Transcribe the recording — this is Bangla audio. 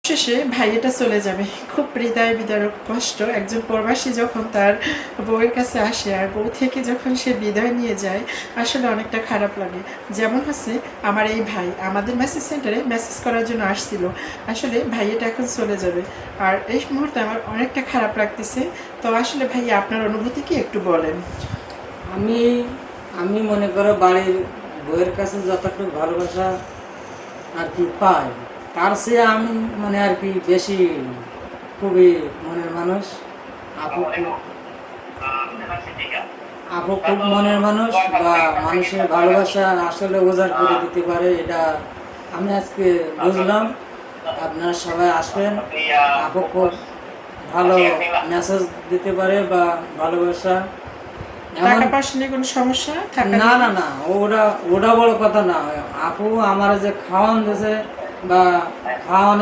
শেষে ভাইয়াটা চলে যাবে, খুব হৃদয় বিদারক কষ্ট। একজন প্রবাসী যখন তার বউয়ের কাছে আসে আর বউ থেকে যখন সে বিদায় নিয়ে যায়, আসলে অনেকটা খারাপ লাগে। যেমন হচ্ছে আমার এই ভাই আমাদের মেসেজ সেন্টারে মেসেজ করার জন্য আসছিল, আসলে ভাইয়াটা এখন চলে যাবে আর এই মুহূর্তে আমার অনেকটা খারাপ লাগতেছে। তো আসলে ভাইয়া আপনার অনুভূতি কি একটু বলেন। আমি আমি মনে করো বাড়ির বউয়ের কাছে যতটুকু ভালোবাসা আর কি পাই, তার চেয়ে আমি মানে আর কি বেশি খুবই মনের মানুষ। আপু আপু খুব মনের মানুষ, বা মানুষের ভালোবাসা আসলে উজাড় করে দিতে পারে, এটা আমি আজকে বুঝলাম। আপনারা সবাই আসবেন, আপু খুব ভালো মেসেজ দিতে পারে বা ভালোবাসা। টাকা পয়সা নিয়ে কোনো সমস্যা থাকা না না না, ওটা ওটা বড় কথা না। আপু আমার যে খাওয়ান দিয়েছে বা খাওয়ানো